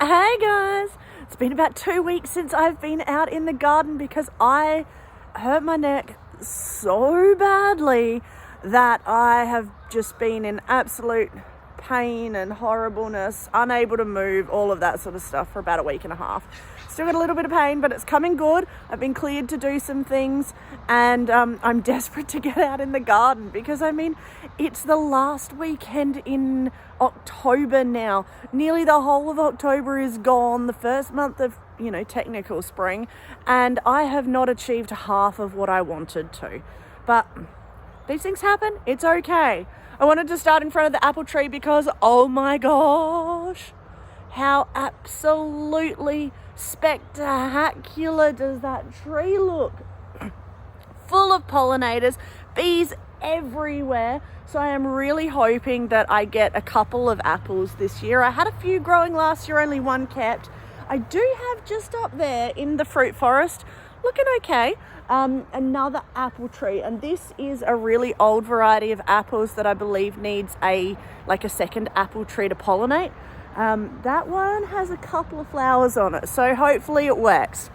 Hey guys, it's been about 2 weeks since I've been out in the garden because I hurt my neck so badly that I have just been in absolute pain and horribleness, unable to move, all of that sort of stuff for about a week and a half. Still got a little bit of pain, but it's coming good. I've been cleared to do some things, and I'm desperate to get out in the garden because, I mean, it's the last weekend in October now. Nearly the whole of October is gone, the first month of, technical spring, and I have not achieved half of what I wanted to. But these things happen. It's okay. I wanted to start in front of the apple tree because, oh my gosh, how absolutely spectacular does that tree look? Full of pollinators, bees everywhere. So I am really hoping that I get a couple of apples this year. I had a few growing last year, only one kept. I do have just up there in the fruit forest, looking okay, another apple tree, and this is a really old variety of apples that I believe needs a second apple tree to pollinate. That one has a couple of flowers on it, so hopefully it works.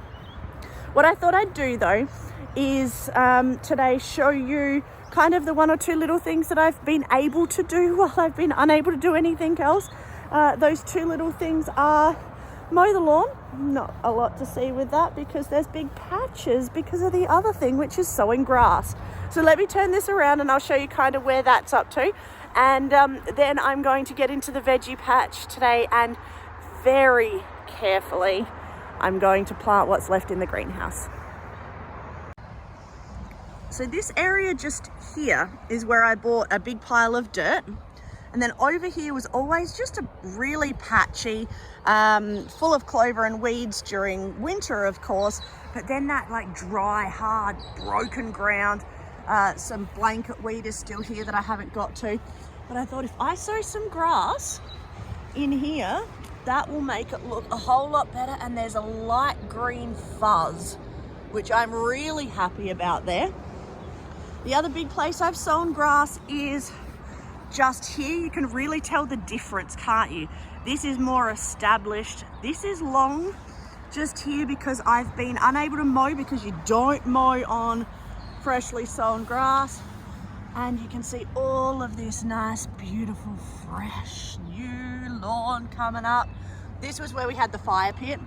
What I thought I'd do though is today show you kind of the one or two little things that I've been able to do while I've been unable to do anything else. Those two little things are mow the lawn. Not a lot to see with that because there's big patches because of the other thing, which is sowing grass. So let me turn this around and I'll show you kind of where that's up to. And then I'm going to get into the veggie patch today, and very carefully I'm going to plant what's left in the greenhouse. So this area just here is where I bought a big pile of dirt. And then over here was always just a really patchy, full of clover and weeds during winter, of course. But then that dry, hard, broken ground, some blanket weed is still here that I haven't got to. But I thought if I sow some grass in here, that will make it look a whole lot better. And there's a light green fuzz, which I'm really happy about there. The other big place I've sown grass is just here. You can really tell the difference, can't you? This is more established. This is long just here because I've been unable to mow because you don't mow on freshly sown grass. And you can see all of this nice, beautiful, fresh, new lawn coming up. This was where we had the fire pit.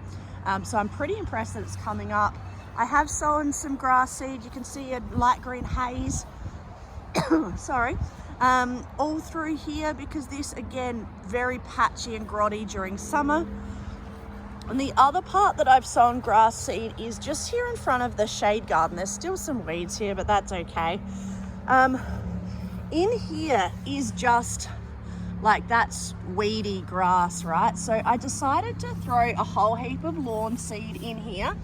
So I'm pretty impressed that it's coming up. I have sown some grass seed. You can see a light green haze. Sorry. All through here because this, again, very patchy and grotty during summer. And the other part that I've sown grass seed is just here in front of the shade garden. There's still some weeds here, but that's okay. In here is just that's weedy grass, right? So I decided to throw a whole heap of lawn seed in here.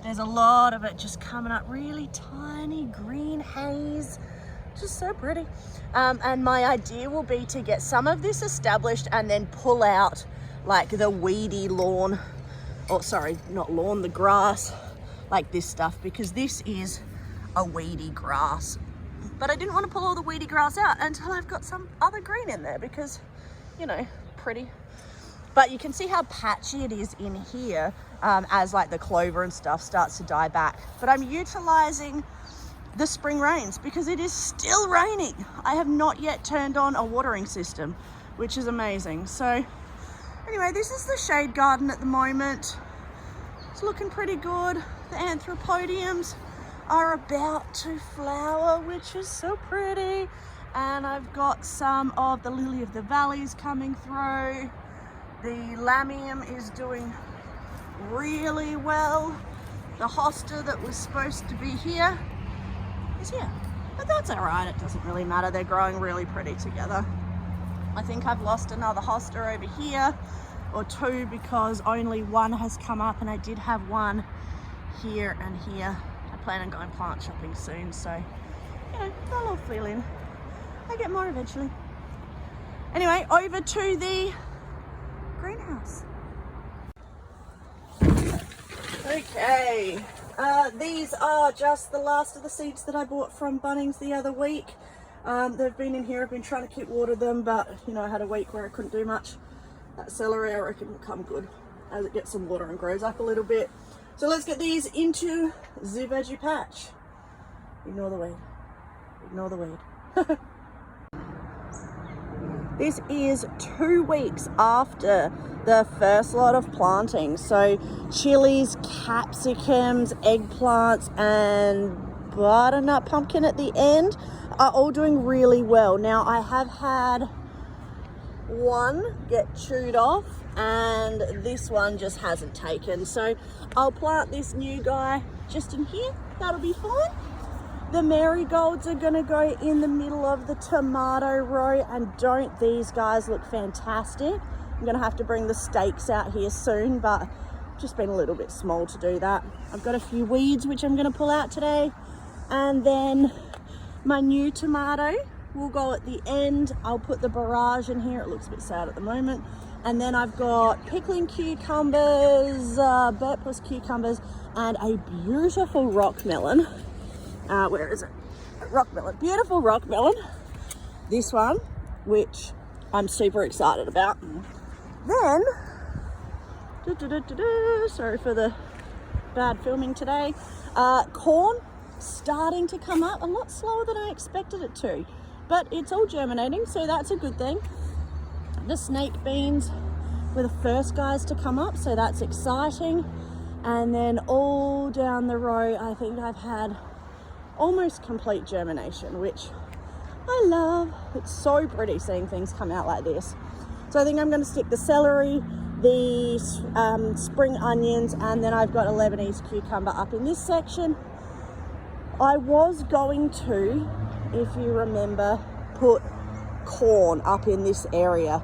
There's a lot of it just coming up, really tiny green haze, just so pretty. And my idea will be to get some of this established and then pull out the weedy lawn, or sorry, not lawn, the grass, this stuff, because this is a weedy grass. But I didn't want to pull all the weedy grass out until I've got some other green in there because, pretty. But you can see how patchy it is in here as the clover and stuff starts to die back. But I'm utilizing the spring rains because it is still raining. I have not yet turned on a watering system, which is amazing. So anyway, this is the shade garden at the moment. It's looking pretty good. The anthropodiums are about to flower, which is so pretty. And I've got some of the lily of the valleys coming through. The lamium is doing really well. The hosta that was supposed to be here is here, but that's all right. It doesn't really matter. They're growing really pretty together. I think I've lost another hosta over here or two because only one has come up, and I did have one here and here. I plan on going plant shopping soon, so they'll all fill in. I get more eventually. Anyway, over to the greenhouse. Okay, these are just the last of the seeds that I bought from Bunnings the other week. They've been in here. I've been trying to keep water them, but I had a week where I couldn't do much. That celery I reckon will come good. as it gets some water and grows up a little bit. So let's get these into the veggie patch. Ignore the weed. Ignore the weed. This is 2 weeks after the first lot of planting. So chilies, capsicums, eggplants, and butternut pumpkin at the end are all doing really well. Now I have had one get chewed off and this one just hasn't taken. So I'll plant this new guy just in here. That'll be fine. The marigolds are going to go in the middle of the tomato row, and don't these guys look fantastic? I'm going to have to bring the stakes out here soon, but just been a little bit small to do that. I've got a few weeds which I'm going to pull out today, and then my new tomato will go at the end. I'll put the Borage in here. It looks a bit sad at the moment. And then I've got pickling cucumbers, Burt Plus cucumbers, and a beautiful rockmelon. Where is it? Rockmelon. Beautiful rockmelon. This one, which I'm super excited about. Then, sorry for the bad filming today. Corn starting to come up a lot slower than I expected it to, but it's all germinating, so that's a good thing. The snake beans were the first guys to come up, so that's exciting. And then all down the row, I think I've had almost complete germination, which I love. It's so pretty seeing things come out like this. So I think I'm going to stick the celery, the spring onions, and then I've got a Lebanese cucumber up in this section. I was going to, if you remember, put corn up in this area,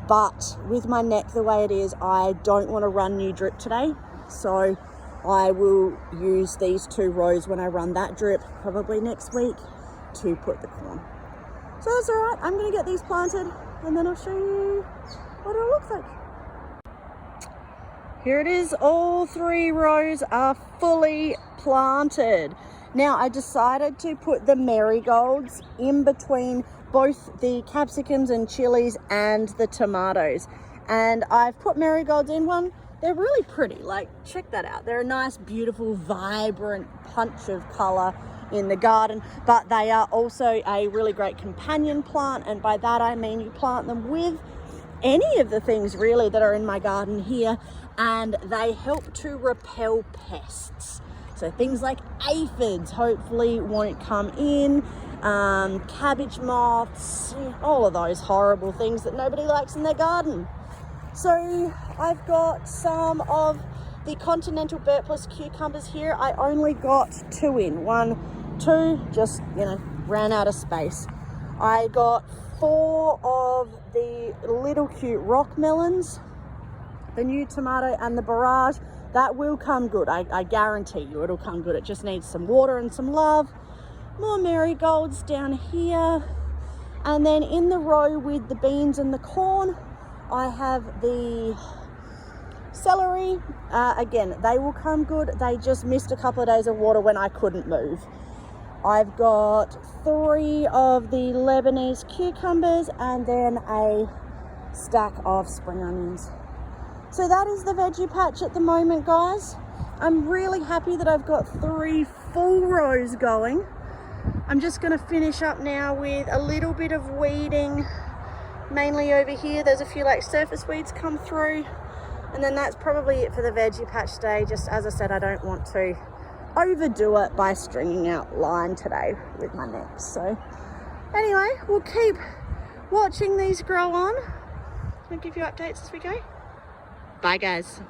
but with my neck the way it is, I don't want to run new drip today, so I will use these 2 rows when I run that drip, probably next week, to put the corn. So that's all right. I'm going to get these planted and then I'll show you what it looks like. Here it is. All 3 rows are fully planted. Now I decided to put the marigolds in between both the capsicums and chilies and the tomatoes. And I've put marigolds in one. They're really pretty, like check that out. They're a nice, beautiful, vibrant punch of color in the garden, but they are also a really great companion plant. And by that I mean you plant them with any of the things really that are in my garden here, and they help to repel pests. So things like aphids hopefully won't come in, cabbage moths, all of those horrible things that nobody likes in their garden. So I've got some of the continental Burt Plus cucumbers here. I only got 2 in. 1, 2, just, ran out of space. I got 4 of the little cute rockmelons, the new tomato and the Borage. That will come good. I guarantee you it'll come good. It just needs some water and some love. More marigolds down here. And then in the row with the beans and the corn, I have the celery. Again, they will come good. They just missed a couple of days of water when I couldn't move. I've got 3 of the Lebanese cucumbers and then a stack of spring onions. So that is the veggie patch at the moment, guys. I'm really happy that I've got 3 full rows going. I'm just going to finish up now with a little bit of weeding. Mainly over here, there's a few like surface weeds come through, and then that's probably it for the veggie patch day. Just as I said, I don't want to overdo it by stringing out line today with my neck. So anyway, we'll keep watching these grow on. I'll give you updates as we go. Bye guys.